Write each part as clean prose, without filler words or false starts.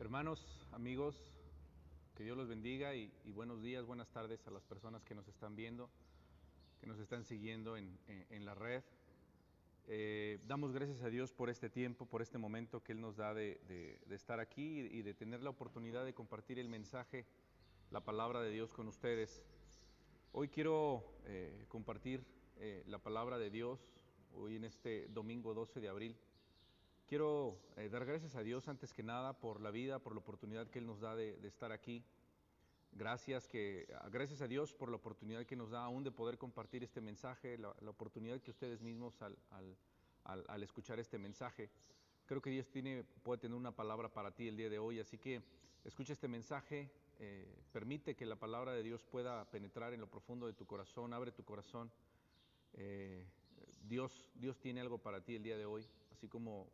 Hermanos, amigos, que Dios los bendiga y buenos días, buenas tardes a las personas que nos están viendo, que nos están siguiendo en la red. Damos gracias a Dios por este tiempo, por este momento que Él nos da de estar aquí y de tener la oportunidad de compartir el mensaje, la palabra de Dios con ustedes. Hoy quiero compartir la palabra de Dios, hoy en este domingo 12 de abril. Quiero dar gracias a Dios antes que nada por la vida, por la oportunidad que Él nos da de estar aquí. Gracias a Dios por la oportunidad que nos da aún de poder compartir este mensaje, la oportunidad que ustedes mismos al escuchar este mensaje. Creo que Dios puede tener una palabra para ti el día de hoy, así que escucha este mensaje, permite que la palabra de Dios pueda penetrar en lo profundo de tu corazón, abre tu corazón. Dios tiene algo para ti el día de hoy, así como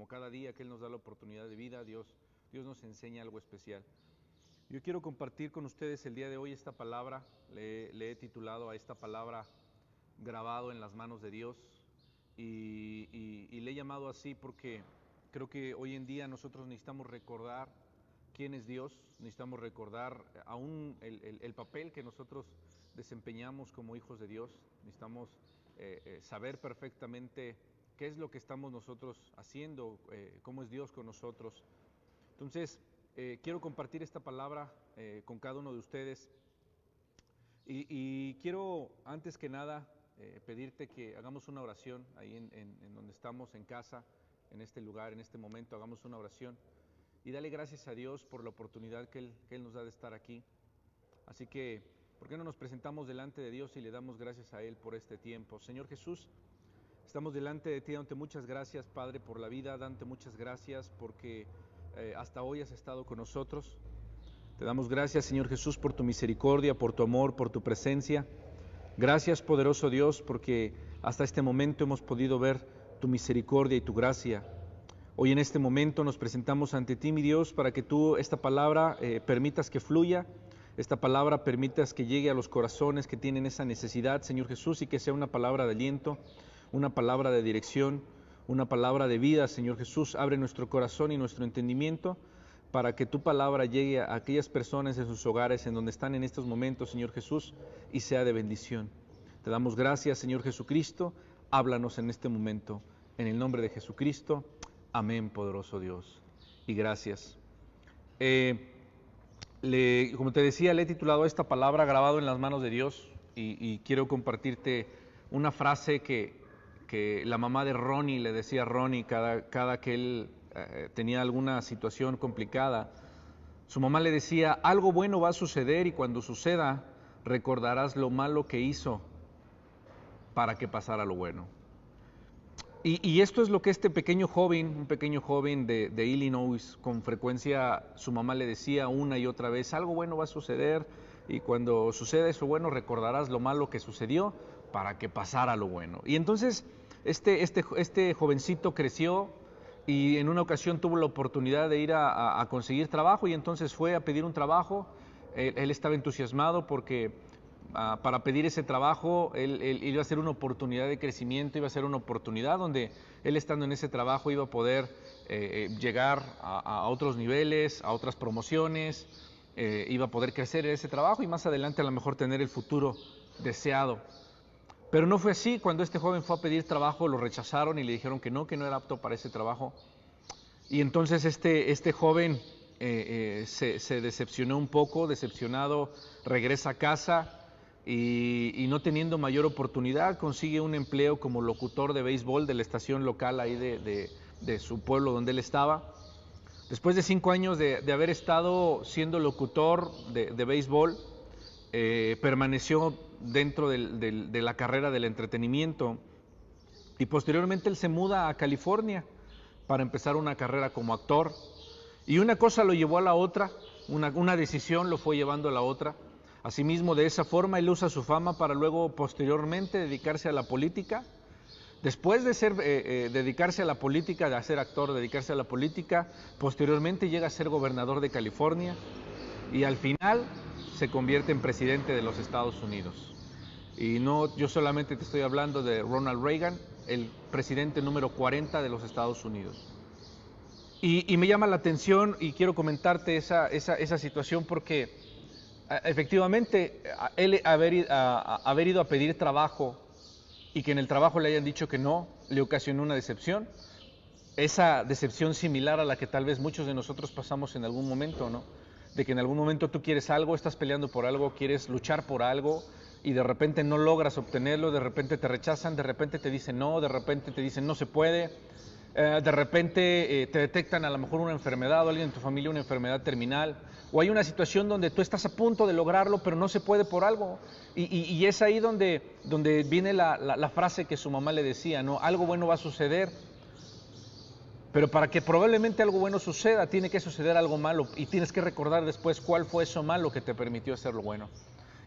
cada día que Él nos da la oportunidad de vida, Dios nos enseña algo especial. Yo quiero compartir con ustedes el día de hoy esta palabra, le he titulado a esta palabra grabado en las manos de Dios y le he llamado así porque creo que hoy en día nosotros necesitamos recordar quién es Dios, necesitamos recordar aún el papel que nosotros desempeñamos como hijos de Dios, necesitamos saber perfectamente qué es lo que estamos nosotros haciendo, cómo es Dios con nosotros. Entonces, quiero compartir esta palabra con cada uno de ustedes y quiero antes que nada pedirte que hagamos una oración ahí en donde estamos en casa, en este lugar, en este momento, hagamos una oración y dale gracias a Dios por la oportunidad que Él nos da de estar aquí. Así que, ¿por qué no nos presentamos delante de Dios y le damos gracias a Él por este tiempo? Señor Jesús, estamos delante de ti dándote muchas gracias, Padre, por la vida, dándote muchas gracias porque hasta hoy has estado con nosotros. Te damos gracias, Señor Jesús, por tu misericordia, por tu amor, por tu presencia. Gracias, poderoso Dios, porque hasta este momento hemos podido ver tu misericordia y tu gracia. Hoy en este momento nos presentamos ante ti, mi Dios, para que tú esta palabra permitas que fluya, esta palabra permitas que llegue a los corazones que tienen esa necesidad, Señor Jesús, y que sea una palabra de aliento, una palabra de dirección, una palabra de vida, Señor Jesús. Abre nuestro corazón y nuestro entendimiento para que tu palabra llegue a aquellas personas en sus hogares en donde están en estos momentos, Señor Jesús, y sea de bendición. Te damos gracias, Señor Jesucristo. Háblanos en este momento. En el nombre de Jesucristo. Amén, poderoso Dios. Y gracias. Como te decía, le he titulado esta palabra grabado en las manos de Dios y quiero compartirte una frase que la mamá de Ronnie le decía a Ronnie cada que él tenía alguna situación complicada. Su mamá le decía, algo bueno va a suceder y cuando suceda recordarás lo malo que hizo para que pasara lo bueno. Y esto es lo que este pequeño joven, un pequeño joven de Illinois, con frecuencia su mamá le decía una y otra vez, algo bueno va a suceder y cuando suceda eso bueno recordarás lo malo que sucedió para que pasara lo bueno. Y entonces este jovencito creció y en una ocasión tuvo la oportunidad de ir a conseguir trabajo y entonces fue a pedir un trabajo. Él estaba entusiasmado porque para pedir ese trabajo, él iba a ser una oportunidad de crecimiento, iba a ser una oportunidad donde él estando en ese trabajo iba a poder llegar a otros niveles, a otras promociones, iba a poder crecer en ese trabajo y más adelante a lo mejor tener el futuro deseado. Pero no fue así. Cuando este joven fue a pedir trabajo lo rechazaron y le dijeron que no era apto para ese trabajo. Y entonces este joven se decepcionó un poco, decepcionado, regresa a casa y no teniendo mayor oportunidad consigue un empleo como locutor de béisbol de la estación local ahí de su pueblo donde él estaba. Después de 5 años de haber estado siendo locutor de béisbol, permaneció dentro de la carrera del entretenimiento y posteriormente él se muda a California para empezar una carrera como actor y una cosa lo llevó a la otra, una decisión lo fue llevando a la otra. Asimismo, de esa forma él usa su fama para luego posteriormente dedicarse a la política. Después de dedicarse a la política, de ser actor, dedicarse a la política, posteriormente llega a ser gobernador de California y al final se convierte en presidente de los Estados Unidos. Y no, yo solamente te estoy hablando de Ronald Reagan, el presidente número 40 de los Estados Unidos. Y me llama la atención y quiero comentarte esa situación porque efectivamente él haber ido a pedir trabajo y que en el trabajo le hayan dicho que no, le ocasionó una decepción. Esa decepción similar a la que tal vez muchos de nosotros pasamos en algún momento, ¿no? De que en algún momento tú quieres algo, estás peleando por algo, quieres luchar por algo y de repente no logras obtenerlo, de repente te rechazan, de repente te dicen no, de repente te dicen no se puede, de repente te detectan a lo mejor una enfermedad o alguien en tu familia una enfermedad terminal, o hay una situación donde tú estás a punto de lograrlo pero no se puede por algo. Y es ahí donde viene la frase que su mamá le decía, ¿no? Algo bueno va a suceder. Pero para que probablemente algo bueno suceda, tiene que suceder algo malo y tienes que recordar después cuál fue eso malo que te permitió hacer lo bueno.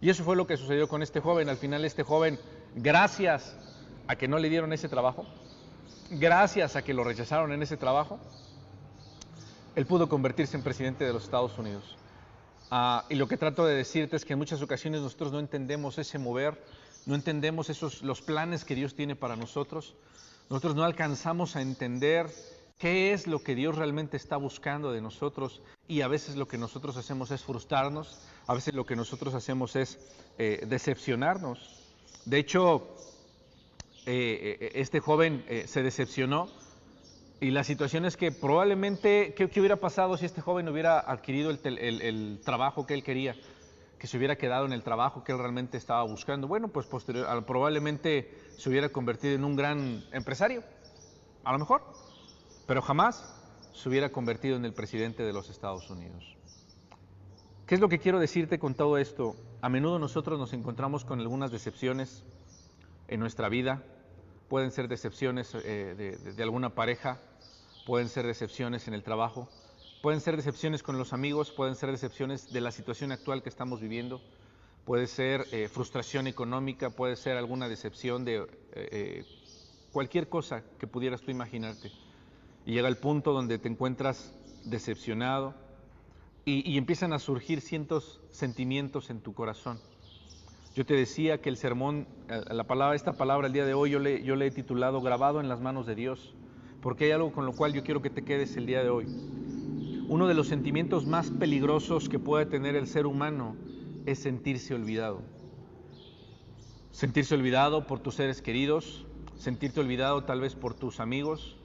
Y eso fue lo que sucedió con este joven. Al final este joven, gracias a que no le dieron ese trabajo, gracias a que lo rechazaron en ese trabajo, él pudo convertirse en presidente de los Estados Unidos. Y lo que trato de decirte es que en muchas ocasiones nosotros no entendemos ese mover, no entendemos los planes que Dios tiene para nosotros. Nosotros no alcanzamos a entender qué es lo que Dios realmente está buscando de nosotros y a veces lo que nosotros hacemos es frustrarnos, a veces lo que nosotros hacemos es decepcionarnos. De hecho, este joven se decepcionó y la situación es que probablemente, ¿qué hubiera pasado si este joven hubiera adquirido el trabajo que él quería? Que se hubiera quedado en el trabajo que él realmente estaba buscando. Bueno, pues probablemente se hubiera convertido en un gran empresario, a lo mejor, pero jamás se hubiera convertido en el presidente de los Estados Unidos. ¿Qué es lo que quiero decirte con todo esto? A menudo nosotros nos encontramos con algunas decepciones en nuestra vida. Pueden ser decepciones de alguna pareja, pueden ser decepciones en el trabajo, pueden ser decepciones con los amigos, pueden ser decepciones de la situación actual que estamos viviendo, puede ser frustración económica, puede ser alguna decepción de cualquier cosa que pudieras tú imaginarte. Y llega el punto donde te encuentras decepcionado y empiezan a surgir cientos sentimientos en tu corazón. Yo te decía que el sermón, esta palabra el día de hoy yo le he titulado Grabado en las manos de Dios, porque hay algo con lo cual yo quiero que te quedes el día de hoy. Uno de los sentimientos más peligrosos que puede tener el ser humano es sentirse olvidado. Sentirse olvidado por tus seres queridos, sentirte olvidado tal vez por tus amigos,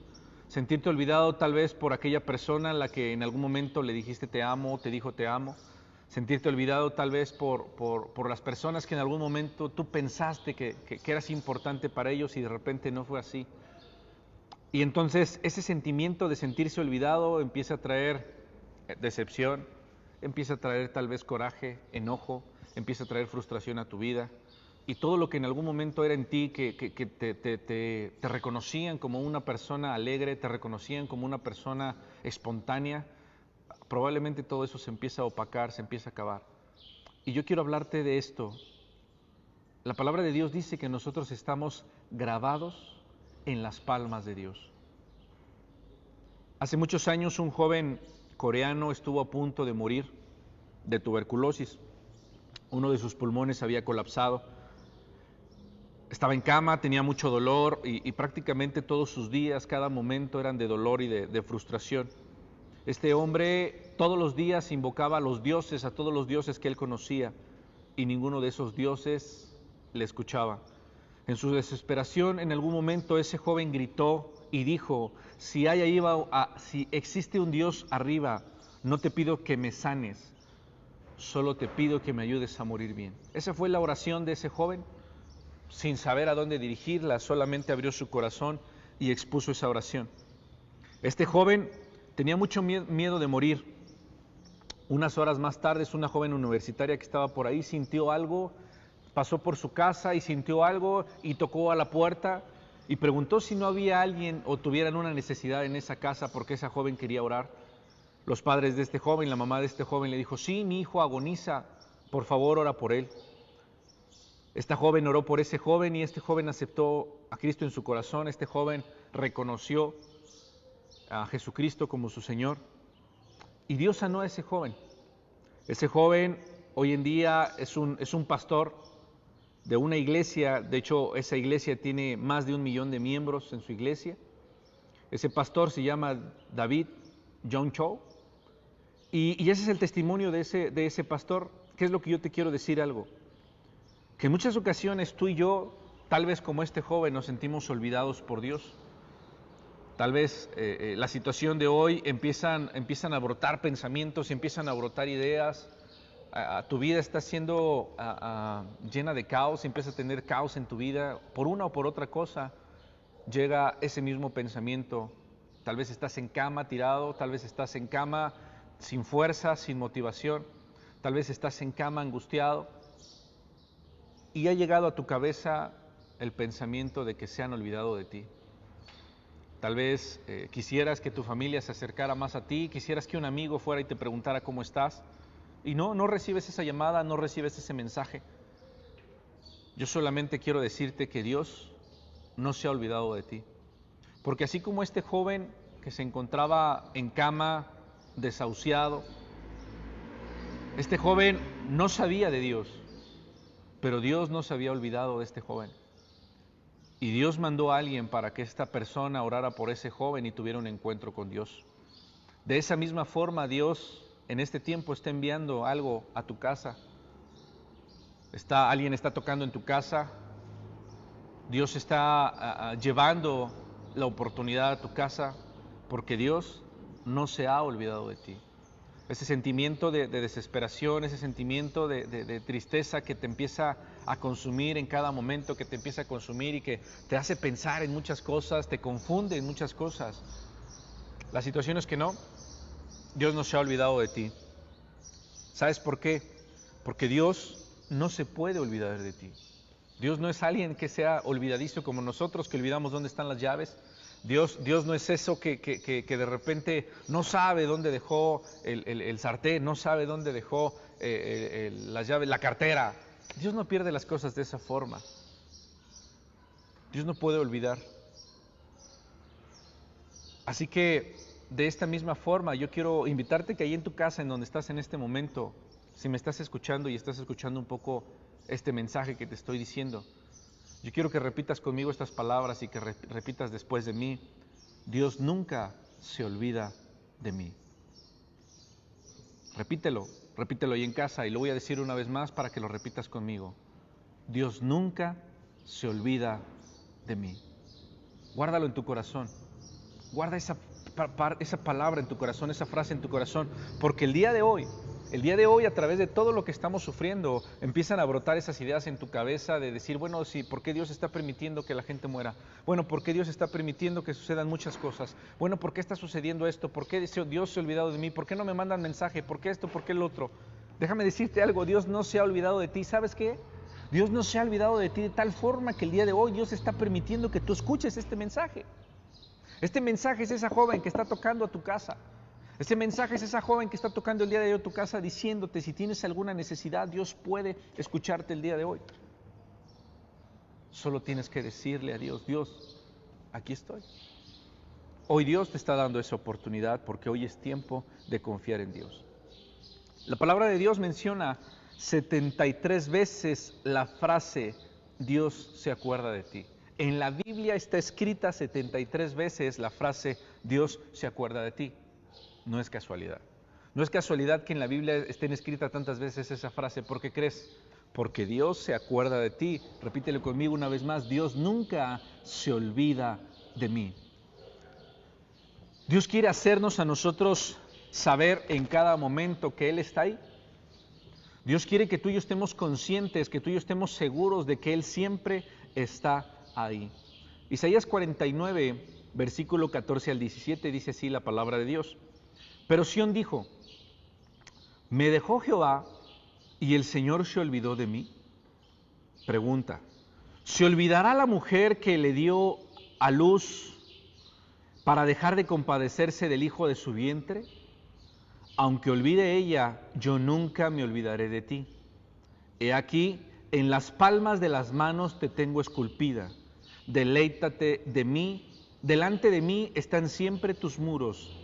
sentirte olvidado tal vez por aquella persona a la que en algún momento le dijiste te amo, te dijo te amo, sentirte olvidado tal vez por las personas que en algún momento tú pensaste que eras importante para ellos y de repente no fue así. Y entonces ese sentimiento de sentirse olvidado empieza a traer decepción, empieza a traer tal vez coraje, enojo, empieza a traer frustración a tu vida. Y todo lo que en algún momento era en ti, que te reconocían como una persona alegre, te reconocían como una persona espontánea, probablemente todo eso se empieza a opacar, se empieza a acabar. Y yo quiero hablarte de esto. La palabra de Dios dice que nosotros estamos grabados en las palmas de Dios. Hace muchos años un joven coreano estuvo a punto de morir de tuberculosis. Uno de sus pulmones había colapsado. Estaba en cama, tenía mucho dolor y prácticamente todos sus días, cada momento eran de dolor y de frustración. Este hombre todos los días invocaba a los dioses, a todos los dioses que él conocía, y ninguno de esos dioses le escuchaba. En su desesperación, en algún momento ese joven gritó y dijo, si existe un Dios arriba, no te pido que me sanes, solo te pido que me ayudes a morir bien. Esa fue la oración de ese joven. Sin saber a dónde dirigirla, solamente abrió su corazón y expuso esa oración. Este joven tenía mucho miedo de morir. Unas horas más tarde, una joven universitaria que estaba por ahí sintió algo, pasó por su casa y sintió algo y tocó a la puerta y preguntó si no había alguien o tuvieran una necesidad en esa casa porque esa joven quería orar. Los padres de este joven, la mamá de este joven le dijo, sí, mi hijo agoniza, por favor ora por él. Esta joven oró por ese joven y este joven aceptó a Cristo en su corazón, este joven reconoció a Jesucristo como su Señor y Dios sanó a ese joven. Ese joven hoy en día es un pastor de una iglesia, de hecho esa iglesia tiene más de 1 millón de miembros en su iglesia. Ese pastor se llama David John Cho. Y ese es el testimonio de ese pastor. ¿Qué es lo que yo te quiero decir algo? Que en muchas ocasiones tú y yo, tal vez como este joven, nos sentimos olvidados por Dios. Tal vez la situación de hoy empiezan a brotar pensamientos, empiezan a brotar ideas. Tu vida está siendo llena de caos, empieza a tener caos en tu vida por una o por otra cosa. Llega ese mismo pensamiento. Tal vez estás en cama tirado, tal vez estás en cama sin fuerza, sin motivación, tal vez estás en cama angustiado y ha llegado a tu cabeza el pensamiento de que se han olvidado de ti. Tal vez quisieras que tu familia se acercara más a ti, quisieras que un amigo fuera y te preguntara cómo estás, y no recibes esa llamada, no recibes ese mensaje. Yo solamente quiero decirte que Dios no se ha olvidado de ti, porque así como este joven que se encontraba en cama, desahuciado, este joven no sabía de Dios, pero Dios no se había olvidado de este joven. Y Dios mandó a alguien para que esta persona orara por ese joven y tuviera un encuentro con Dios. De esa misma forma, Dios en este tiempo está enviando algo a tu casa. Alguien está tocando en tu casa. Dios está llevando la oportunidad a tu casa, porque Dios no se ha olvidado de ti. Ese sentimiento de desesperación, ese sentimiento de tristeza que te empieza a consumir en cada momento, que te empieza a consumir y que te hace pensar en muchas cosas, te confunde en muchas cosas. La situación es que no, Dios no se ha olvidado de ti. ¿Sabes por qué? Porque Dios no se puede olvidar de ti. Dios no es alguien que sea olvidadizo como nosotros, que olvidamos dónde están las llaves. Dios no es eso que de repente no sabe dónde dejó el sartén, no sabe dónde dejó las llaves, la cartera. Dios no pierde las cosas de esa forma. Dios no puede olvidar. Así que de esta misma forma yo quiero invitarte que ahí en tu casa, en donde estás en este momento, si me estás escuchando y estás escuchando un poco este mensaje que te estoy diciendo, yo quiero que repitas conmigo estas palabras y que repitas después de mí: Dios nunca se olvida de mí. Repítelo ahí en casa y lo voy a decir una vez más para que lo repitas conmigo. Dios nunca se olvida de mí. Guárdalo en tu corazón. Guarda esa palabra en tu corazón, esa frase en tu corazón, porque el día de hoy, a través de todo lo que estamos sufriendo, empiezan a brotar esas ideas en tu cabeza de decir, bueno, sí, ¿por qué Dios está permitiendo que la gente muera? Bueno, ¿por qué Dios está permitiendo que sucedan muchas cosas? Bueno, ¿por qué está sucediendo esto? ¿Por qué Dios se ha olvidado de mí? ¿Por qué no me mandan mensaje? ¿Por qué esto? ¿Por qué el otro? Déjame decirte algo, Dios no se ha olvidado de ti. ¿Sabes qué? Dios no se ha olvidado de ti de tal forma que el día de hoy Dios está permitiendo que tú escuches este mensaje. Este mensaje es esa joven que está tocando a tu casa. Este mensaje es esa joven que está tocando el día de hoy a tu casa, diciéndote, si tienes alguna necesidad, Dios puede escucharte el día de hoy. Solo tienes que decirle a Dios, Dios, aquí estoy. Hoy Dios te está dando esa oportunidad porque hoy es tiempo de confiar en Dios. La palabra de Dios menciona 73 veces la frase, Dios se acuerda de ti. En la Biblia está escrita 73 veces la frase, Dios se acuerda de ti. No es casualidad. No es casualidad que en la Biblia estén escritas tantas veces esa frase. ¿Por qué crees? Porque Dios se acuerda de ti. Repítelo conmigo una vez más. Dios nunca se olvida de mí. Dios quiere hacernos a nosotros saber en cada momento que Él está ahí. Dios quiere que tú y yo estemos conscientes, que tú y yo estemos seguros de que Él siempre está ahí. Isaías 49, versículo 14 al 17, dice así la palabra de Dios. Pero Sión dijo, ¿me dejó Jehová y el Señor se olvidó de mí? Pregunta, ¿se olvidará la mujer que le dio a luz para dejar de compadecerse del hijo de su vientre? Aunque olvide ella, yo nunca me olvidaré de ti. He aquí, en las palmas de las manos te tengo esculpida. Deleítate de mí, delante de mí están siempre tus muros.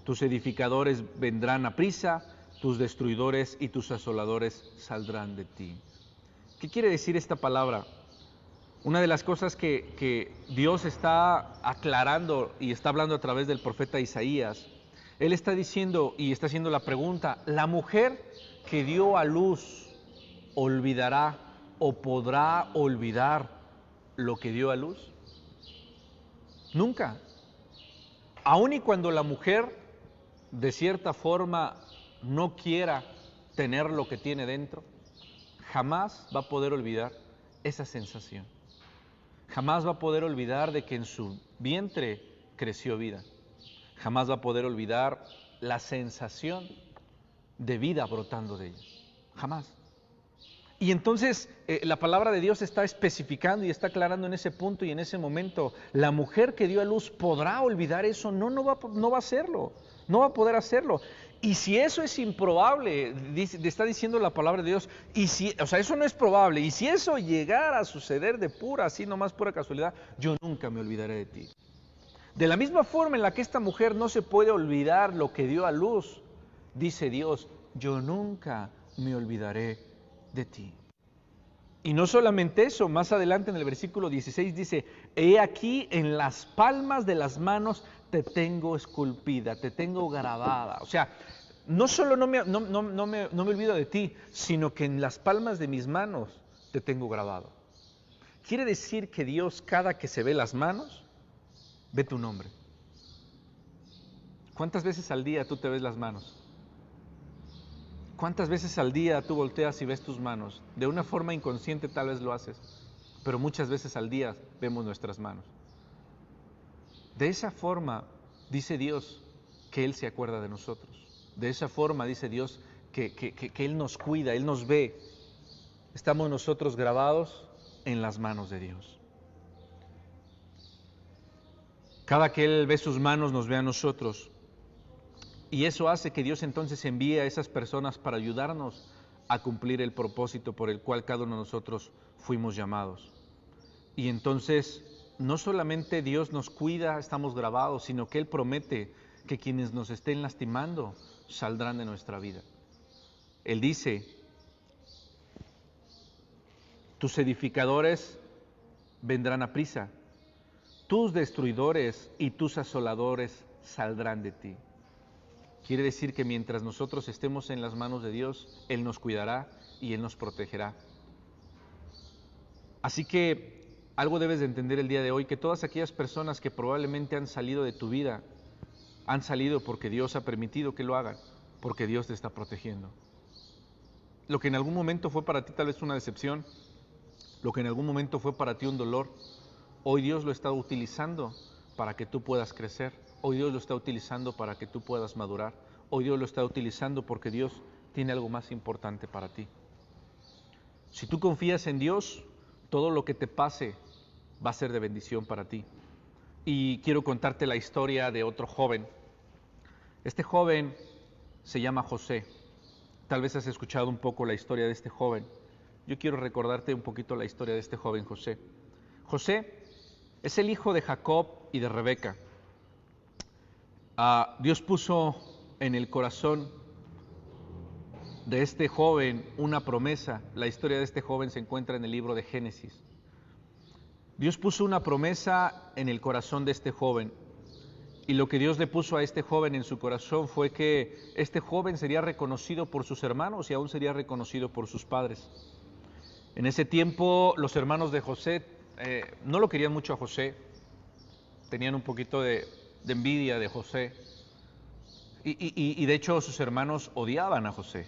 Tus edificadores vendrán a prisa, tus destruidores y tus asoladores saldrán de ti. ¿Qué quiere decir esta palabra? Una de las cosas que Dios está aclarando y está hablando a través del profeta Isaías Él está diciendo y está haciendo la pregunta, ¿la mujer que dio a luz olvidará o podrá olvidar lo que dio a luz? Nunca. Aun y cuando la mujer de cierta forma no quiera tener lo que tiene dentro, jamás va a poder olvidar esa sensación. Jamás va a poder olvidar de que en su vientre creció vida. Jamás va a poder olvidar la sensación de vida brotando de ella. Jamás. Y entonces la palabra de Dios está especificando y está aclarando en ese punto y en ese momento, la mujer que dio a luz podrá olvidar eso, no va a hacerlo, no va a poder hacerlo. Y si eso es improbable, está diciendo la palabra de Dios, y si, o sea, eso no es probable, y si eso llegara a suceder de pura, así nomás pura casualidad, yo nunca me olvidaré de ti. De la misma forma en la que esta mujer no se puede olvidar lo que dio a luz, dice Dios, yo nunca me olvidaré de ti. Y no solamente eso, más adelante en el versículo 16 dice, he aquí en las palmas de las manos te tengo esculpida, te tengo grabada. O sea, no solo no me olvido de ti, sino que en las palmas de mis manos te tengo grabado. Quiere decir que Dios, cada que se ve las manos, ve tu nombre. ¿Cuántas veces al día tú te ves las manos? ¿Cuántas veces al día tú volteas y ves tus manos? De una forma inconsciente tal vez lo haces, pero muchas veces al día vemos nuestras manos. De esa forma dice Dios que Él se acuerda de nosotros. De esa forma dice Dios que Él nos cuida, Él nos ve. Estamos nosotros grabados en las manos de Dios. Cada que Él ve sus manos nos ve a nosotros. Y eso hace que Dios entonces envíe a esas personas para ayudarnos a cumplir el propósito por el cual cada uno de nosotros fuimos llamados. Y entonces no solamente Dios nos cuida, estamos grabados, sino que Él promete que quienes nos estén lastimando saldrán de nuestra vida. Él dice, tus edificadores vendrán a prisa, tus destruidores y tus asoladores saldrán de ti. Quiere decir que mientras nosotros estemos en las manos de Dios, Él nos cuidará y Él nos protegerá. Así que algo debes de entender el día de hoy, que todas aquellas personas que probablemente han salido de tu vida, han salido porque Dios ha permitido que lo hagan, porque Dios te está protegiendo. Lo que en algún momento fue para ti tal vez una decepción, lo que en algún momento fue para ti un dolor, hoy Dios lo está utilizando para que tú puedas crecer. Hoy Dios lo está utilizando para que tú puedas madurar. Hoy Dios lo está utilizando porque Dios tiene algo más importante para ti. Si tú confías en Dios, todo lo que te pase va a ser de bendición para ti. Y quiero contarte la historia de otro joven. Este joven se llama José. Tal vez has escuchado un poco la historia de este joven. Yo quiero recordarte un poquito la historia de este joven José. José es el hijo de Jacob y de Rebeca. Dios puso en el corazón de este joven una promesa. La historia de este joven se encuentra en el libro de Génesis. Dios puso una promesa en el corazón de este joven. Y lo que Dios le puso a este joven en su corazón fue que este joven sería reconocido por sus hermanos y aún sería reconocido por sus padres. En ese tiempo los hermanos de José no lo querían mucho a José. Tenían un poquito de envidia de José, y de hecho sus hermanos odiaban a José,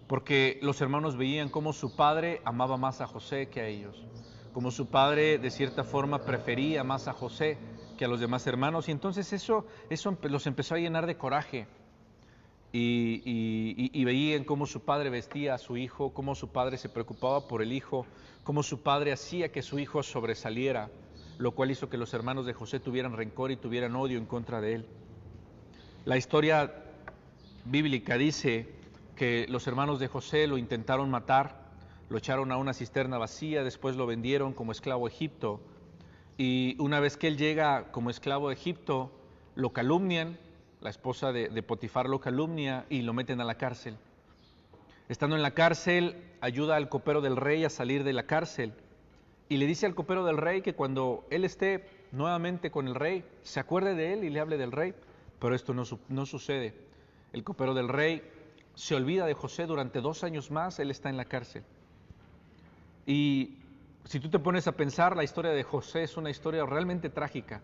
porque los hermanos veían cómo su padre amaba más a José que a ellos, como su padre de cierta forma prefería más a José que a los demás hermanos, y entonces eso los empezó a llenar de coraje, y veían cómo su padre vestía a su hijo, cómo su padre se preocupaba por el hijo, cómo su padre hacía que su hijo sobresaliera, lo cual hizo que los hermanos de José tuvieran rencor y tuvieran odio en contra de él. La historia bíblica dice que los hermanos de José lo intentaron matar, lo echaron a una cisterna vacía, después lo vendieron como esclavo a Egipto, y una vez que él llega como esclavo a Egipto, lo calumnian, la esposa de Potifar lo calumnia y lo meten a la cárcel. Estando en la cárcel, ayuda al copero del rey a salir de la cárcel, y le dice al copero del rey que cuando él esté nuevamente con el rey, se acuerde de él y le hable del rey, pero esto no sucede. El copero del rey se olvida de José durante 2 años más, él está en la cárcel. Y si tú te pones a pensar, la historia de José es una historia realmente trágica,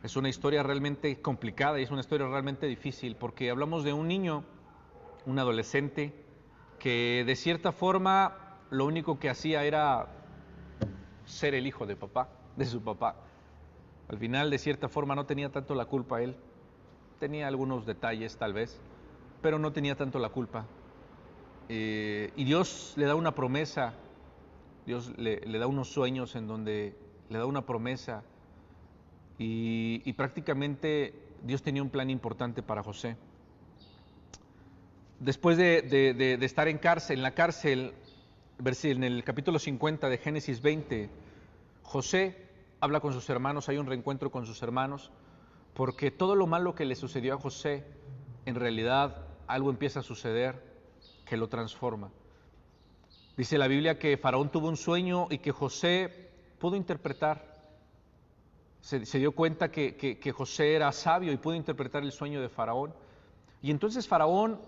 es una historia realmente complicada y es una historia realmente difícil, porque hablamos de un niño, un adolescente, que de cierta forma lo único que hacía era ser el hijo de su papá. Al final, de cierta forma, no tenía tanto la culpa él, tenía algunos detalles tal vez, pero no tenía tanto la culpa. Y Dios le da una promesa, Dios le da unos sueños en donde le da una promesa y prácticamente Dios tenía un plan importante para José. Después de estar en la cárcel, en el capítulo 50 de Génesis 20, José habla con sus hermanos, hay un reencuentro con sus hermanos, porque todo lo malo que le sucedió a José, en realidad algo empieza a suceder que lo transforma. Dice la Biblia que Faraón tuvo un sueño y que José pudo interpretar. Se dio cuenta que José era sabio y pudo interpretar el sueño de Faraón. Y entonces Faraón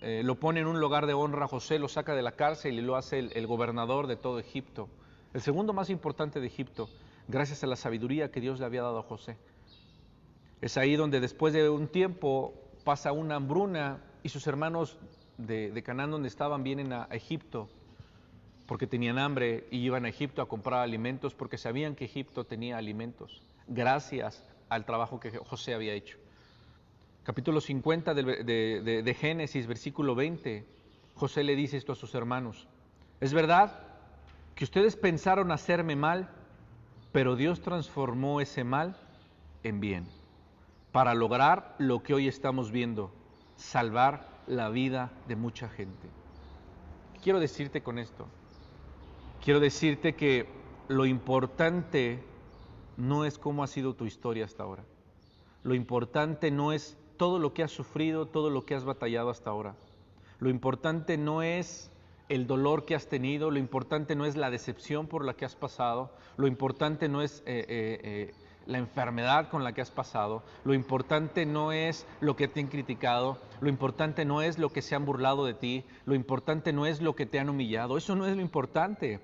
lo pone en un lugar de honra a José, lo saca de la cárcel y lo hace el gobernador de todo Egipto, el segundo más importante de Egipto, gracias a la sabiduría que Dios le había dado a José. Es ahí donde después de un tiempo pasa una hambruna y sus hermanos de Canaán donde estaban vienen a Egipto porque tenían hambre y iban a Egipto a comprar alimentos porque sabían que Egipto tenía alimentos gracias al trabajo que José había hecho. Capítulo 50 de Génesis, versículo 20, José le dice esto a sus hermanos: es verdad que ustedes pensaron hacerme mal, pero Dios transformó ese mal en bien, para lograr lo que hoy estamos viendo, salvar la vida de mucha gente. Quiero decirte con esto, quiero decirte que lo importante no es cómo ha sido tu historia hasta ahora. Lo importante no es todo lo que has sufrido, todo lo que has batallado hasta ahora. Lo importante no es el dolor que has tenido, lo importante no es la decepción por la que has pasado, lo importante no es la enfermedad con la que has pasado, lo importante no es lo que te han criticado, lo importante no es lo que se han burlado de ti, lo importante no es lo que te han humillado, eso no es lo importante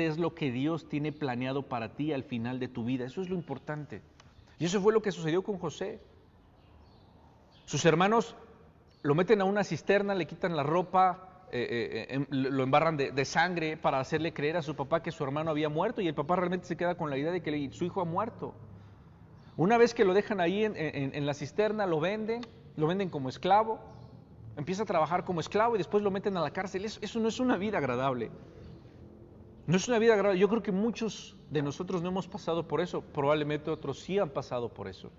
es lo que Dios tiene planeado para ti al final de tu vida, eso es lo importante. Y eso fue lo que sucedió con José. Sus hermanos lo meten a una cisterna, le quitan la ropa, lo embarran de sangre para hacerle creer a su papá que su hermano había muerto y el papá realmente se queda con la idea de que su hijo ha muerto. Una vez que lo dejan ahí en la cisterna, lo venden como esclavo, empieza a trabajar como esclavo y después lo meten a la cárcel. Eso no es una vida agradable. No es una vida agradable. Yo creo que muchos de nosotros no hemos pasado por eso, probablemente otros sí han pasado por eso.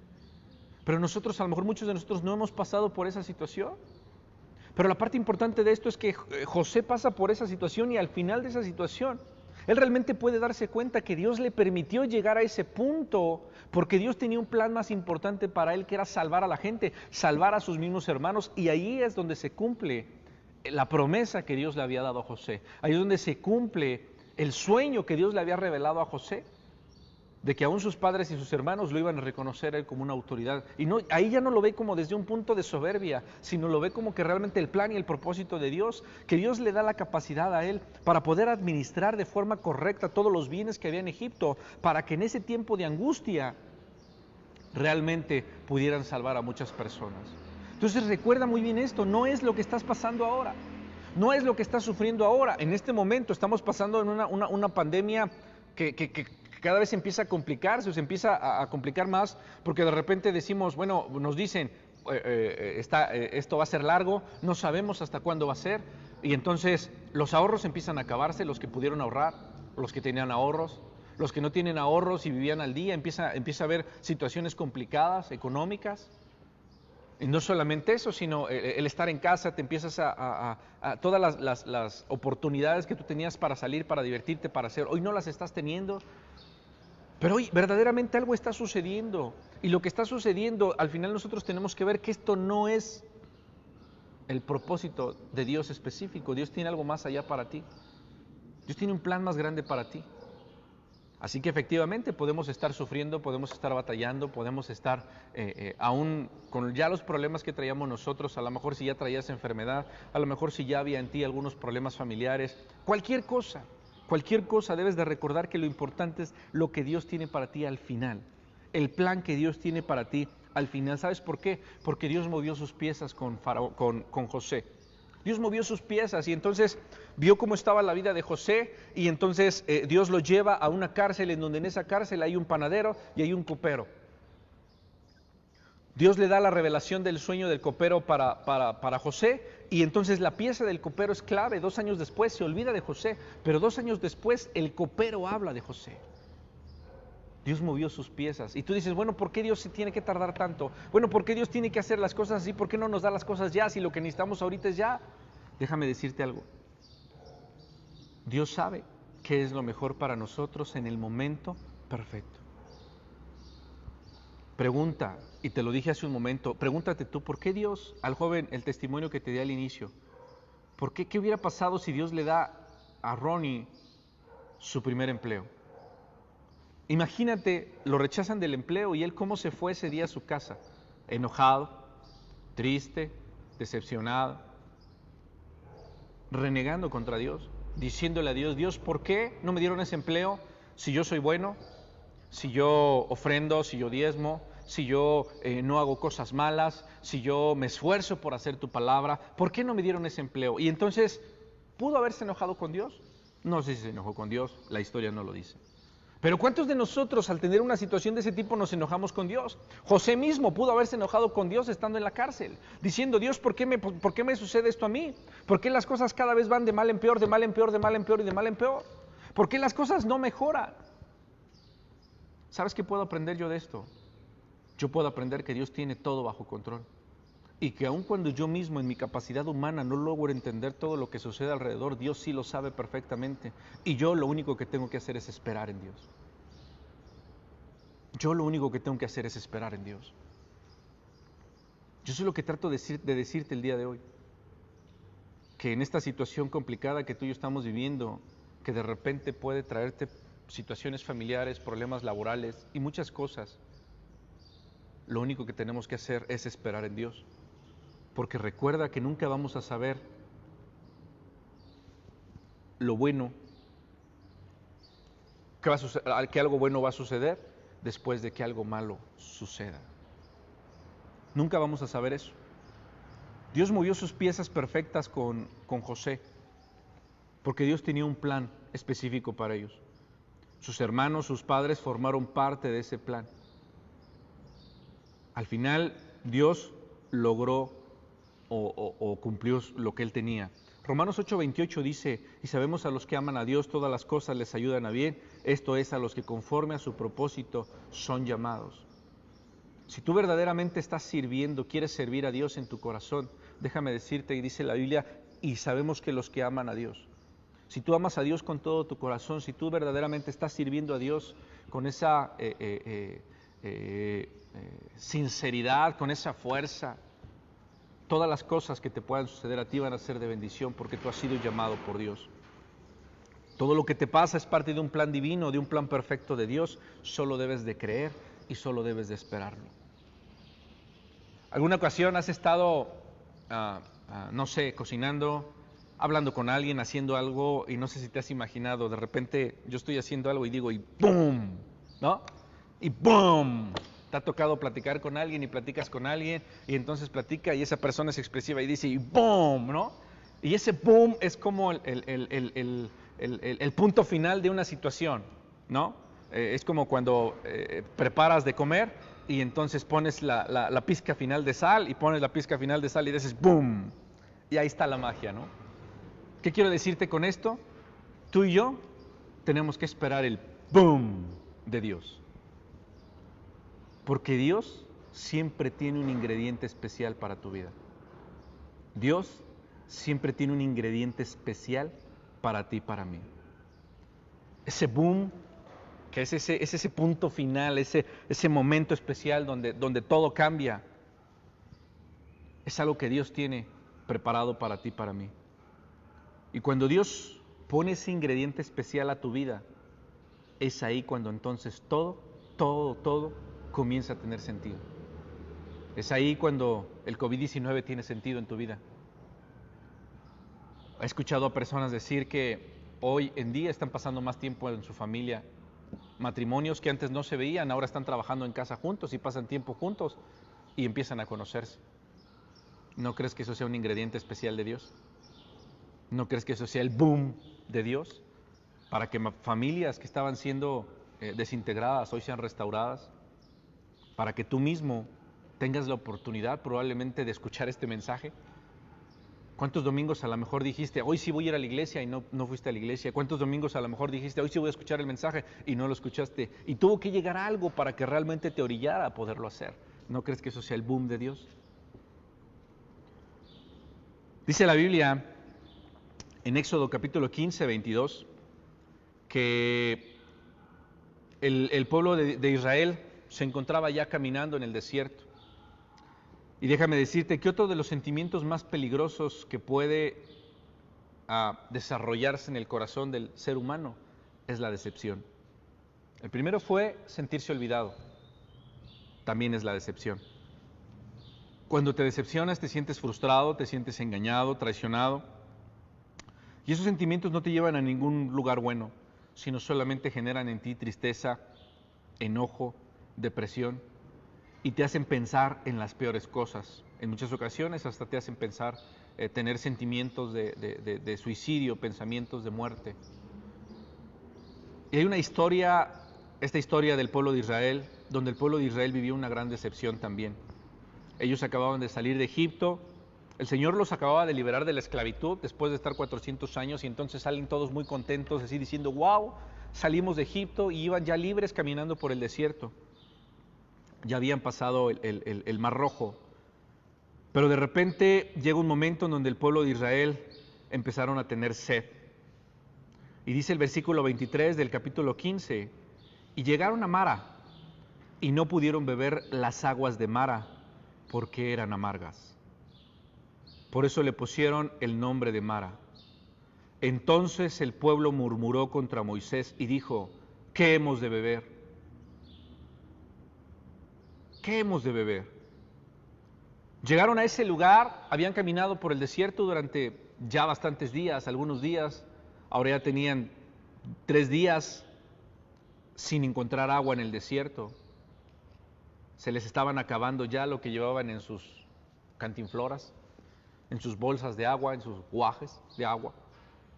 Pero nosotros, a lo mejor muchos de nosotros no hemos pasado por esa situación. Pero la parte importante de esto es que José pasa por esa situación y al final de esa situación, él realmente puede darse cuenta que Dios le permitió llegar a ese punto porque Dios tenía un plan más importante para él que era salvar a la gente, salvar a sus mismos hermanos, y ahí es donde se cumple la promesa que Dios le había dado a José. Ahí es donde se cumple el sueño que Dios le había revelado a José, de que aún sus padres y sus hermanos lo iban a reconocer a él como una autoridad. Y no, ahí ya no lo ve como desde un punto de soberbia, sino lo ve como que realmente el plan y el propósito de Dios, que Dios le da la capacidad a él para poder administrar de forma correcta todos los bienes que había en Egipto, para que en ese tiempo de angustia realmente pudieran salvar a muchas personas. Entonces recuerda muy bien esto, no es lo que estás pasando ahora, no es lo que estás sufriendo ahora. En este momento estamos pasando en una pandemia que cada vez se empieza a complicarse, o se empieza a complicar más, porque de repente decimos, bueno, nos dicen, esto va a ser largo, no sabemos hasta cuándo va a ser, y entonces los ahorros empiezan a acabarse, los que pudieron ahorrar, los que tenían ahorros, los que no tienen ahorros y vivían al día, empieza a haber situaciones complicadas, económicas. Y no solamente eso, sino el estar en casa, te empiezas a todas las oportunidades que tú tenías para salir, para divertirte, para hacer, hoy no las estás teniendo. Pero hoy verdaderamente algo está sucediendo, y lo que está sucediendo, al final nosotros tenemos que ver que esto no es el propósito de Dios específico. Dios tiene algo más allá para ti. Dios tiene un plan más grande para ti. Así que efectivamente podemos estar sufriendo, podemos estar batallando, podemos estar aún con ya los problemas que traíamos nosotros, a lo mejor si ya traías enfermedad, a lo mejor si ya había en ti algunos problemas familiares, cualquier cosa, debes de recordar que lo importante es lo que Dios tiene para ti al final, el plan que Dios tiene para ti al final. ¿Sabes por qué? Porque Dios movió sus piezas con José. Dios movió sus piezas y entonces vio cómo estaba la vida de José y entonces Dios lo lleva a una cárcel en donde en esa cárcel hay un panadero y hay un copero. Dios le da la revelación del sueño del copero para José y entonces la pieza del copero es clave. 2 años después se olvida de José, pero 2 años después el copero habla de José. Dios movió sus piezas. Y tú dices, bueno, ¿por qué Dios se tiene que tardar tanto? Bueno, ¿por qué Dios tiene que hacer las cosas así? ¿Por qué no nos da las cosas ya si lo que necesitamos ahorita es ya? Déjame decirte algo. Dios sabe qué es lo mejor para nosotros en el momento perfecto. Pregunta, y te lo dije hace un momento, pregúntate tú, ¿por qué Dios, al joven, el testimonio que te di al inicio, qué hubiera pasado si Dios le da a Ronnie su primer empleo? Imagínate, lo rechazan del empleo y él cómo se fue ese día a su casa, enojado, triste, decepcionado, renegando contra Dios, diciéndole a Dios, Dios, ¿por qué no me dieron ese empleo si yo soy bueno, si yo ofrendo, si yo diezmo, si yo no hago cosas malas, si yo me esfuerzo por hacer tu palabra? ¿Por qué no me dieron ese empleo? Y entonces, ¿pudo haberse enojado con Dios? No sé si se enojó con Dios, la historia no lo dice. Pero ¿cuántos de nosotros al tener una situación de ese tipo nos enojamos con Dios? José mismo pudo haberse enojado con Dios estando en la cárcel, diciendo, Dios, ¿por qué me sucede esto a mí? ¿Por qué las cosas cada vez van de mal en peor, de mal en peor, de mal en peor y de mal en peor? ¿Por qué las cosas no mejoran? ¿Sabes qué puedo aprender yo de esto? Yo puedo aprender que Dios tiene todo bajo control. Y que aun cuando yo mismo en mi capacidad humana no logro entender todo lo que sucede alrededor, Dios sí lo sabe perfectamente. Y yo lo único que tengo que hacer es esperar en Dios. Yo lo único que tengo que hacer es esperar en Dios. Yo sé lo que trato de decirte el día de hoy. Que en esta situación complicada que tú y yo estamos viviendo, que de repente puede traerte situaciones familiares, problemas laborales y muchas cosas, lo único que tenemos que hacer es esperar en Dios. Porque recuerda que nunca vamos a saber lo bueno, que algo bueno va a suceder después de que algo malo suceda. Nunca vamos a saber eso. Dios movió sus piezas perfectas con José, porque Dios tenía un plan específico para ellos. Sus hermanos, sus padres formaron parte de ese plan. Al final, Dios logró o cumplió lo que él tenía. Romanos 8:28 dice, y sabemos a los que aman a Dios, todas las cosas les ayudan a bien, esto es, a los que conforme a su propósito son llamados. Si tú verdaderamente estás sirviendo, quieres servir a Dios en tu corazón, déjame decirte, y dice la Biblia, y sabemos que los que aman a Dios. Si tú amas a Dios con todo tu corazón, si tú verdaderamente estás sirviendo a Dios con esa sinceridad, con esa fuerza, todas las cosas que te puedan suceder a ti van a ser de bendición porque tú has sido llamado por Dios. Todo lo que te pasa es parte de un plan divino, de un plan perfecto de Dios. Solo debes de creer y solo debes de esperarlo. ¿Alguna ocasión has estado, no sé, cocinando, hablando con alguien, haciendo algo y no sé si te has imaginado, de repente yo estoy haciendo algo y digo y ¡pum! ¿No? Y ¡pum! Te ha tocado platicar con alguien y platicas con alguien y entonces platica y esa persona es expresiva y dice y ¡boom! ¿No? Y ese ¡boom! Es como el punto final de una situación, ¿no? Es como cuando preparas de comer y entonces pones la pizca final de sal y pones la pizca final de sal y dices ¡boom! Y ahí está la magia, ¿no? ¿Qué quiero decirte con esto? Tú y yo tenemos que esperar el ¡boom! De Dios. Porque Dios siempre tiene un ingrediente especial para tu vida. Dios siempre tiene un ingrediente especial para ti y para mí. Ese boom, que es ese punto final, ese momento especial donde todo cambia, es algo que Dios tiene preparado para ti y para mí. Y cuando Dios pone ese ingrediente especial a tu vida, es ahí cuando entonces todo comienza a tener sentido. Es ahí cuando el COVID-19 tiene sentido en tu vida. He escuchado a personas decir que hoy en día están pasando más tiempo en su familia. Matrimonios que antes no se veían, ahora están trabajando en casa juntos y pasan tiempo juntos y empiezan a conocerse. ¿No crees que eso sea un ingrediente especial de Dios? ¿No crees que eso sea el boom de Dios? Para que familias que estaban siendo desintegradas hoy sean restauradas. Para que tú mismo tengas la oportunidad probablemente de escuchar este mensaje. ¿Cuántos domingos a lo mejor dijiste, hoy sí voy a ir a la iglesia y no fuiste a la iglesia? ¿Cuántos domingos a lo mejor dijiste, hoy sí voy a escuchar el mensaje y no lo escuchaste? Y tuvo que llegar algo para que realmente te orillara a poderlo hacer. ¿No crees que eso sea el boom de Dios? Dice la Biblia en Éxodo capítulo 15, 22, que el pueblo de Israel se encontraba ya caminando en el desierto. Y déjame decirte que otro de los sentimientos más peligrosos que puede desarrollarse en el corazón del ser humano es la decepción. El primero fue sentirse olvidado, también es la decepción. Cuando te decepcionas te sientes frustrado, te sientes engañado, traicionado. Y esos sentimientos no te llevan a ningún lugar bueno, sino solamente generan en ti tristeza, enojo, depresión. Y te hacen pensar en las peores cosas. En muchas ocasiones hasta te hacen pensar, tener sentimientos de suicidio, pensamientos de muerte. Y hay una historia, esta historia del pueblo de Israel, donde el pueblo de Israel vivió una gran decepción también. Ellos acababan de salir de Egipto, el Señor los acababa de liberar de la esclavitud después de estar 400 años y entonces salen todos muy contentos, así diciendo, wow, salimos de Egipto y iban ya libres caminando por el desierto. Ya habían pasado el Mar Rojo, pero de repente llega un momento en donde el pueblo de Israel empezaron a tener sed. Y dice el versículo 23 del capítulo 15, y llegaron a Mara, y no pudieron beber las aguas de Mara, porque eran amargas. Por eso le pusieron el nombre de Mara. Entonces el pueblo murmuró contra Moisés y dijo, ¿qué hemos de beber? ¿Qué hemos de beber? Llegaron a ese lugar, habían caminado por el desierto durante ya bastantes días, algunos días, ahora ya tenían 3 días sin encontrar agua en el desierto. Se les estaban acabando ya lo que llevaban en sus cantinfloras, en sus bolsas de agua, en sus guajes de agua.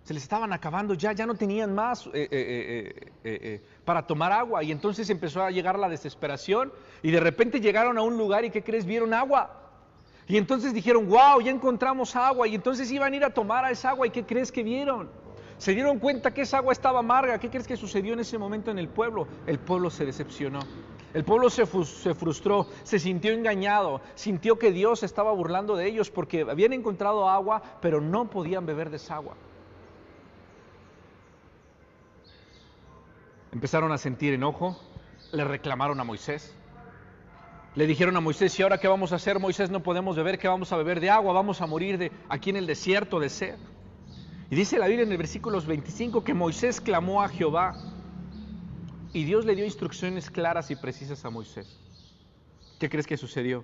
Se les estaban acabando ya no tenían más para tomar agua y entonces empezó a llegar la desesperación y de repente llegaron a un lugar y ¿qué crees? Vieron agua. Y entonces dijeron, wow, ya encontramos agua y entonces iban a ir a tomar a esa agua y ¿qué crees que vieron? Se dieron cuenta que esa agua estaba amarga. ¿Qué crees que sucedió en ese momento en el pueblo? El pueblo se decepcionó. El pueblo se frustró, se sintió engañado, sintió que Dios estaba burlando de ellos porque habían encontrado agua, pero no podían beber de esa agua. Empezaron a sentir enojo, le reclamaron a Moisés. Le dijeron a Moisés, ¿y ahora qué vamos a hacer? Moisés, no podemos beber, ¿qué vamos a beber de agua? Vamos a morir aquí en el desierto de sed. Y dice la Biblia en el versículo 25 que Moisés clamó a Jehová y Dios le dio instrucciones claras y precisas a Moisés. ¿Qué crees que sucedió?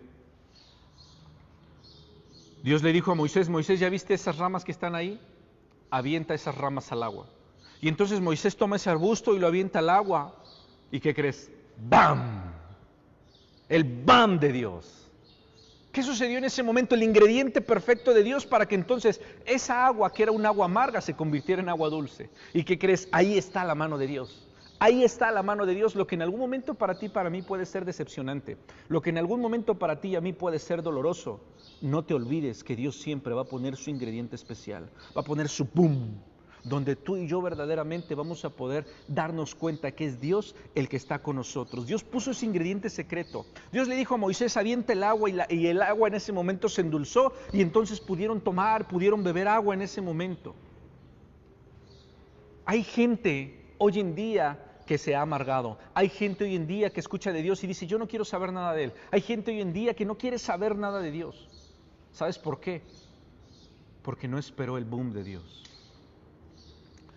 Dios le dijo a Moisés, Moisés, ¿ya viste esas ramas que están ahí? Avienta esas ramas al agua. Y entonces Moisés toma ese arbusto y lo avienta al agua. ¿Y qué crees? ¡Bam! El bam de Dios. ¿Qué sucedió en ese momento? El ingrediente perfecto de Dios para que entonces esa agua, que era un agua amarga, se convirtiera en agua dulce. ¿Y qué crees? Ahí está la mano de Dios. Ahí está la mano de Dios. Lo que en algún momento para ti, para mí puede ser decepcionante. Lo que en algún momento para ti y a mí puede ser doloroso. No te olvides que Dios siempre va a poner su ingrediente especial. Va a poner su boom. Donde tú y yo verdaderamente vamos a poder darnos cuenta que es Dios el que está con nosotros. Dios puso ese ingrediente secreto. Dios le dijo a Moisés, avienta el agua y el agua en ese momento se endulzó y entonces pudieron beber agua en ese momento. Hay gente hoy en día que se ha amargado. Hay gente hoy en día que escucha de Dios y dice, yo no quiero saber nada de Él. Hay gente hoy en día que no quiere saber nada de Dios. ¿Sabes por qué? Porque no esperó el boom de Dios.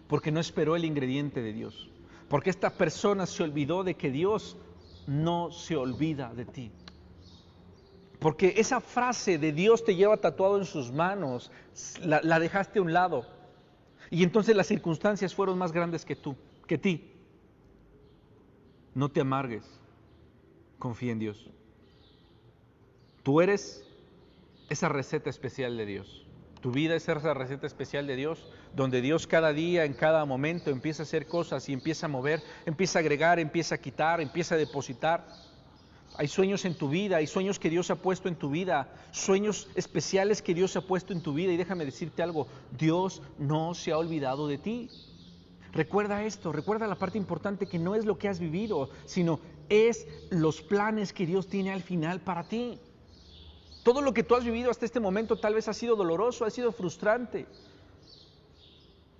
Porque no esperó el ingrediente de Dios, Porque esta persona se olvidó de que Dios no se olvida de ti. Porque esa frase de Dios te lleva tatuado en sus manos, la dejaste a un lado. Y entonces las circunstancias fueron más grandes que ti. No te amargues, confía en Dios. Tú eres esa receta especial de Dios. Tu vida es esa receta especial de Dios, donde Dios cada día, en cada momento, empieza a hacer cosas y empieza a mover, empieza a agregar, empieza a quitar, empieza a depositar. Hay sueños en tu vida, hay sueños que Dios ha puesto en tu vida, sueños especiales que Dios ha puesto en tu vida. Y déjame decirte algo, Dios no se ha olvidado de ti. Recuerda esto, recuerda la parte importante que no es lo que has vivido, sino es los planes que Dios tiene al final para ti. Todo lo que tú has vivido hasta este momento tal vez ha sido doloroso, ha sido frustrante,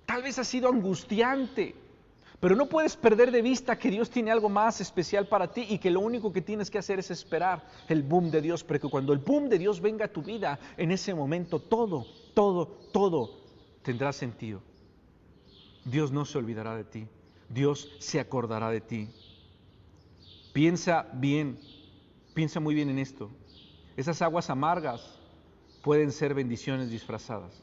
tal vez ha sido angustiante, pero no puedes perder de vista que Dios tiene algo más especial para ti y que lo único que tienes que hacer es esperar el boom de Dios, porque cuando el boom de Dios venga a tu vida, en ese momento todo tendrá sentido. Dios no se olvidará de ti, Dios se acordará de ti. Piensa muy bien en esto. Esas aguas amargas pueden ser bendiciones disfrazadas.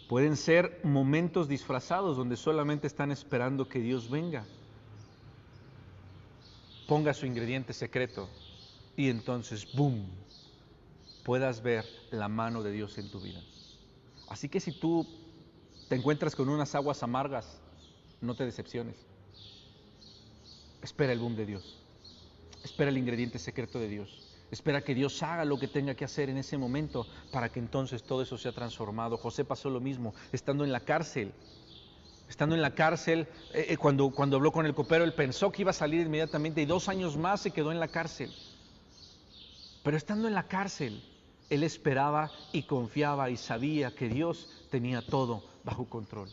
Pueden ser momentos disfrazados donde solamente están esperando que Dios venga, ponga su ingrediente secreto y entonces, ¡boom!, puedas ver la mano de Dios en tu vida. Así que si tú te encuentras con unas aguas amargas, no te decepciones. Espera el boom de Dios. Espera el ingrediente secreto de Dios. Espera que Dios haga lo que tenga que hacer en ese momento para que entonces todo eso sea transformado. José pasó lo mismo, estando en la cárcel. Cuando habló con el copero, él pensó que iba a salir inmediatamente y 2 años más se quedó en la cárcel. Pero estando en la cárcel, él esperaba y confiaba y sabía que Dios tenía todo bajo control.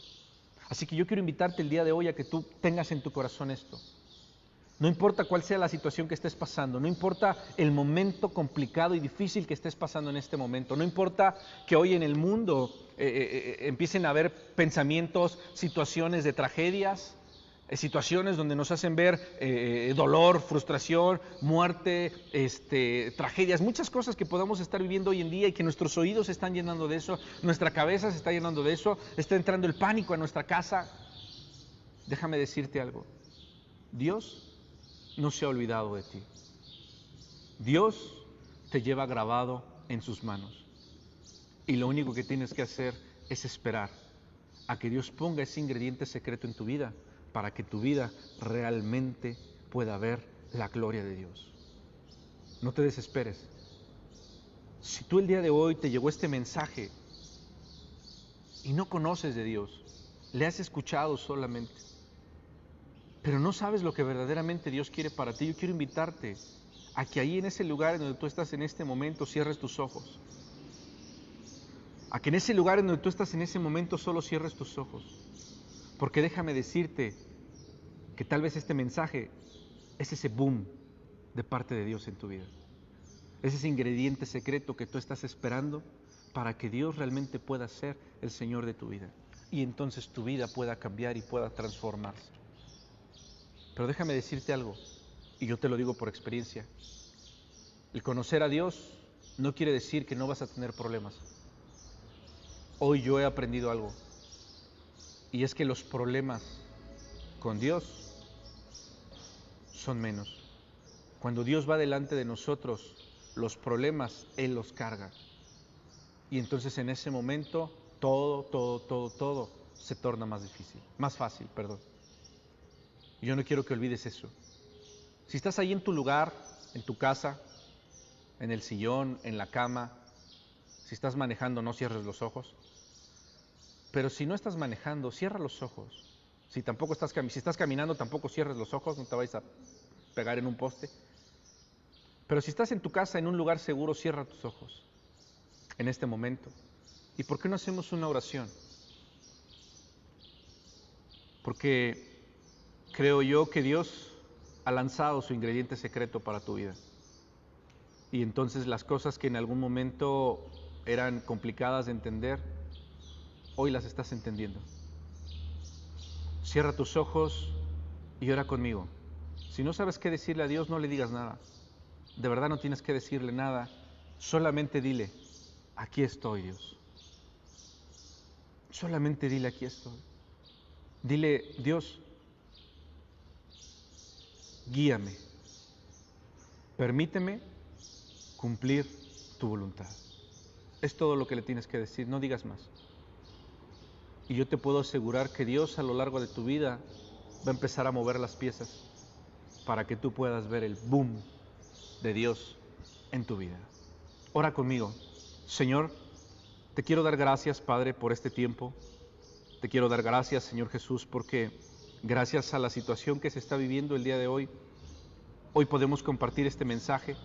Así que yo quiero invitarte el día de hoy a que tú tengas en tu corazón esto. No importa cuál sea la situación que estés pasando, no importa el momento complicado y difícil que estés pasando en este momento, no importa que hoy en el mundo empiecen a haber pensamientos, situaciones de tragedias, situaciones donde nos hacen ver dolor, frustración, muerte, tragedias, muchas cosas que podamos estar viviendo hoy en día y que nuestros oídos se están llenando de eso, nuestra cabeza se está llenando de eso, está entrando el pánico a nuestra casa. Déjame decirte algo, Dios no se ha olvidado de ti. Dios te lleva grabado en sus manos. Y lo único que tienes que hacer es esperar a que Dios ponga ese ingrediente secreto en tu vida para que tu vida realmente pueda ver la gloria de Dios. No te desesperes. Si tú el día de hoy te llegó este mensaje y no conoces de Dios, le has escuchado solamente, pero no sabes lo que verdaderamente Dios quiere para ti, yo quiero invitarte a que ahí en ese lugar en donde tú estás en este momento cierres tus ojos. A que en ese lugar en donde tú estás en ese momento solo cierres tus ojos. Porque déjame decirte que tal vez este mensaje es ese boom de parte de Dios en tu vida. Es ese ingrediente secreto que tú estás esperando para que Dios realmente pueda ser el Señor de tu vida. Y entonces tu vida pueda cambiar y pueda transformarse. Pero déjame decirte algo, y yo te lo digo por experiencia. El conocer a Dios no quiere decir que no vas a tener problemas. Hoy yo he aprendido algo, y es que los problemas con Dios son menos. Cuando Dios va delante de nosotros, los problemas Él los carga. Y entonces en ese momento todo se torna más fácil. Y yo no quiero que olvides eso. Si estás ahí en tu lugar, en tu casa, en el sillón, en la cama, si estás manejando, no cierres los ojos. Pero si no estás manejando, cierra los ojos. Si estás caminando, tampoco cierres los ojos, no te vayas a pegar en un poste. Pero si estás en tu casa, en un lugar seguro, cierra tus ojos en este momento. ¿Y por qué no hacemos una oración? Porque creo yo que Dios ha lanzado su ingrediente secreto para tu vida. Y entonces las cosas que en algún momento eran complicadas de entender, hoy las estás entendiendo. Cierra tus ojos y ora conmigo. Si no sabes qué decirle a Dios, no le digas nada. De verdad no tienes que decirle nada. Solamente dile, aquí estoy, Dios. Solamente dile, aquí estoy. Dile, Dios, guíame. Permíteme cumplir tu voluntad. Es todo lo que le tienes que decir, no digas más. Y yo te puedo asegurar que Dios a lo largo de tu vida va a empezar a mover las piezas para que tú puedas ver el boom de Dios en tu vida. Ora conmigo. Señor, te quiero dar gracias, Padre, por este tiempo. Te quiero dar gracias, Señor Jesús, porque gracias a la situación que se está viviendo el día de hoy, hoy podemos compartir este mensaje.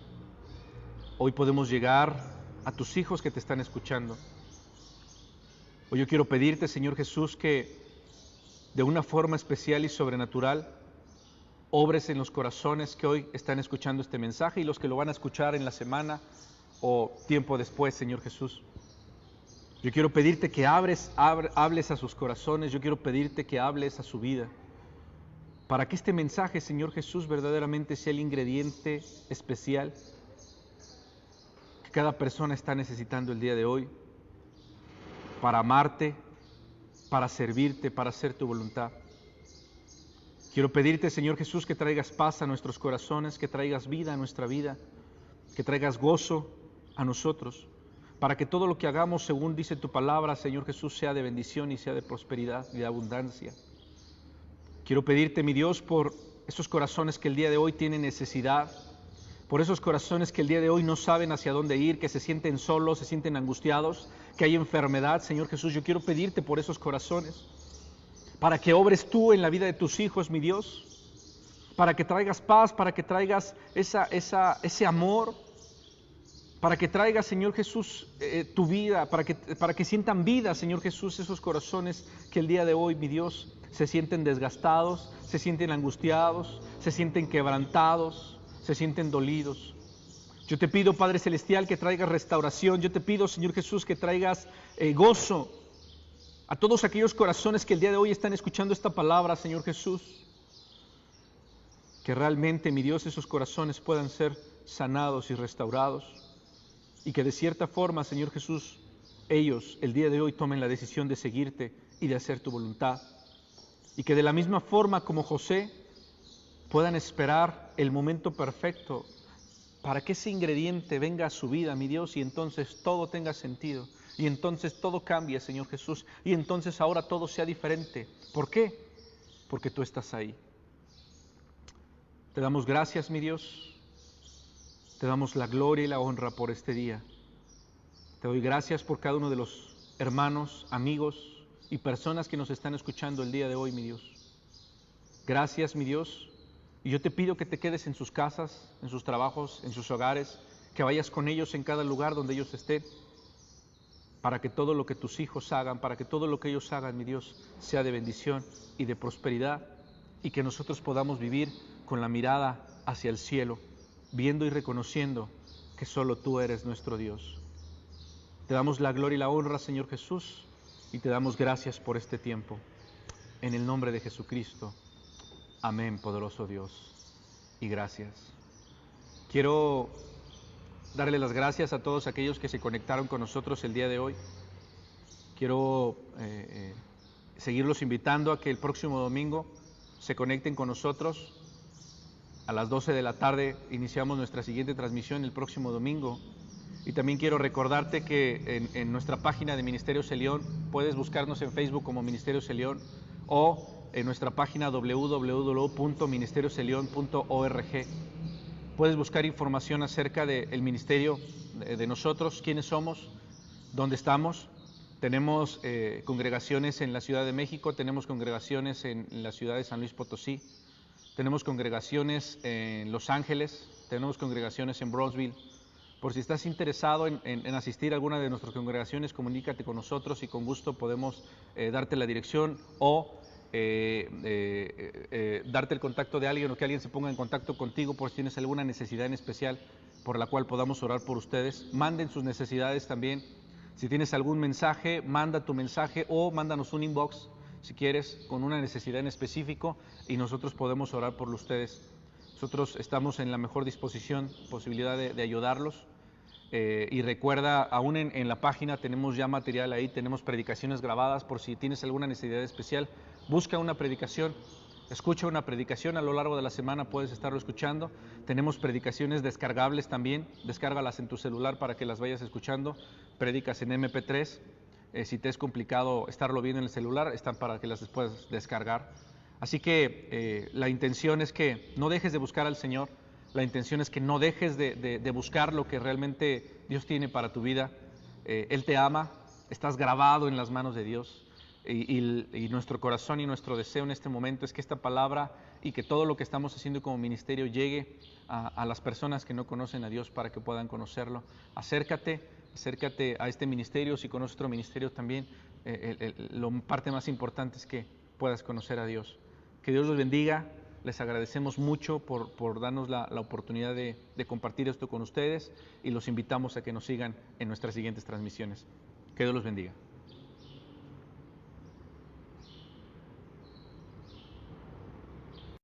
Hoy podemos llegar a tus hijos que te están escuchando. Hoy yo quiero pedirte, Señor Jesús, que de una forma especial y sobrenatural obres en los corazones que hoy están escuchando este mensaje y los que lo van a escuchar en la semana o tiempo después, Señor Jesús. Yo quiero pedirte que hables a sus corazones, yo quiero pedirte que hables a su vida, para que este mensaje, Señor Jesús, verdaderamente sea el ingrediente especial que cada persona está necesitando el día de hoy, para amarte, para servirte, para hacer tu voluntad. Quiero pedirte, Señor Jesús, que traigas paz a nuestros corazones, que traigas vida a nuestra vida, que traigas gozo a nosotros, para que todo lo que hagamos, según dice tu palabra, Señor Jesús, sea de bendición y sea de prosperidad y de abundancia. Quiero pedirte, mi Dios, por esos corazones que el día de hoy tienen necesidad, por esos corazones que el día de hoy no saben hacia dónde ir, que se sienten solos, se sienten angustiados, que hay enfermedad, Señor Jesús. Yo quiero pedirte por esos corazones, para que obres tú en la vida de tus hijos, mi Dios, para que traigas paz, para que traigas ese amor, para que traigas, Señor Jesús, tu vida, para que sientan vida, Señor Jesús, esos corazones que el día de hoy, mi Dios, se sienten desgastados, se sienten angustiados, se sienten quebrantados, se sienten dolidos. Yo te pido, Padre Celestial, que traigas restauración. Yo te pido, Señor Jesús, que traigas gozo a todos aquellos corazones que el día de hoy están escuchando esta palabra, Señor Jesús. Que realmente, mi Dios, esos corazones puedan ser sanados y restaurados. Y que de cierta forma, Señor Jesús, ellos el día de hoy tomen la decisión de seguirte y de hacer tu voluntad. Y que de la misma forma como José puedan esperar el momento perfecto para que ese ingrediente venga a su vida, mi Dios, y entonces todo tenga sentido, y entonces todo cambie, Señor Jesús, y entonces ahora todo sea diferente. ¿Por qué? Porque tú estás ahí. Te damos gracias, mi Dios, te damos la gloria y la honra por este día. Te doy gracias por cada uno de los hermanos, amigos y personas que nos están escuchando el día de hoy, mi Dios. Gracias, mi Dios. Y yo te pido que te quedes en sus casas, en sus trabajos, en sus hogares, que vayas con ellos en cada lugar donde ellos estén, para que todo lo que tus hijos hagan, para que todo lo que ellos hagan, mi Dios, sea de bendición y de prosperidad, y que nosotros podamos vivir con la mirada hacia el cielo, viendo y reconociendo que solo tú eres nuestro Dios. Te damos la gloria y la honra, Señor Jesús, y te damos gracias por este tiempo. En el nombre de Jesucristo. Amén, poderoso Dios, y gracias. Quiero darle las gracias a todos aquellos que se conectaron con nosotros el día de hoy. Quiero seguirlos invitando a que el próximo domingo se conecten con nosotros. A las 12 de la tarde iniciamos nuestra siguiente transmisión el próximo domingo. Y también quiero recordarte que en nuestra página de Ministerios Elión, puedes buscarnos en Facebook como Ministerios Elión o en nuestra página www.ministerioselion.org. Puedes buscar información acerca del ministerio de nosotros, quiénes somos, dónde estamos. Tenemos congregaciones en la Ciudad de México, tenemos congregaciones en la ciudad de San Luis Potosí, tenemos congregaciones en Los Ángeles, tenemos congregaciones en Brownsville. Por si estás interesado en asistir a alguna de nuestras congregaciones, comunícate con nosotros y con gusto podemos darte la dirección o darte el contacto de alguien o que alguien se ponga en contacto contigo por si tienes alguna necesidad en especial por la cual podamos orar por ustedes. Manden sus necesidades también. Si tienes algún mensaje, manda tu mensaje o mándanos un inbox. si quieres, con una necesidad en específico, y nosotros podemos orar por ustedes. Nosotros estamos en la mejor disposición, posibilidad de ayudarlos. Y recuerda, aún en la página tenemos ya material ahí, tenemos predicaciones grabadas por si tienes alguna necesidad especial. Busca una predicación, escucha una predicación, a lo largo de la semana puedes estarlo escuchando. Tenemos predicaciones descargables también, descárgalas en tu celular para que las vayas escuchando, prédicas en MP3. Si te es complicado estarlo viendo en el celular, están para que las puedas descargar. Así que la intención es que no dejes de buscar al Señor. La intención es que no dejes de buscar lo que realmente Dios tiene para tu vida. Él te ama, estás grabado en las manos de Dios. Y nuestro corazón y nuestro deseo en este momento es que esta palabra y que todo lo que estamos haciendo como ministerio llegue a las personas que no conocen a Dios para que puedan conocerlo. Acércate a este ministerio. Si conoces otro ministerio también, la parte más importante es que puedas conocer a Dios. Que Dios los bendiga. Les agradecemos mucho por darnos la oportunidad de compartir esto con ustedes y los invitamos a que nos sigan en nuestras siguientes transmisiones. Que Dios los bendiga.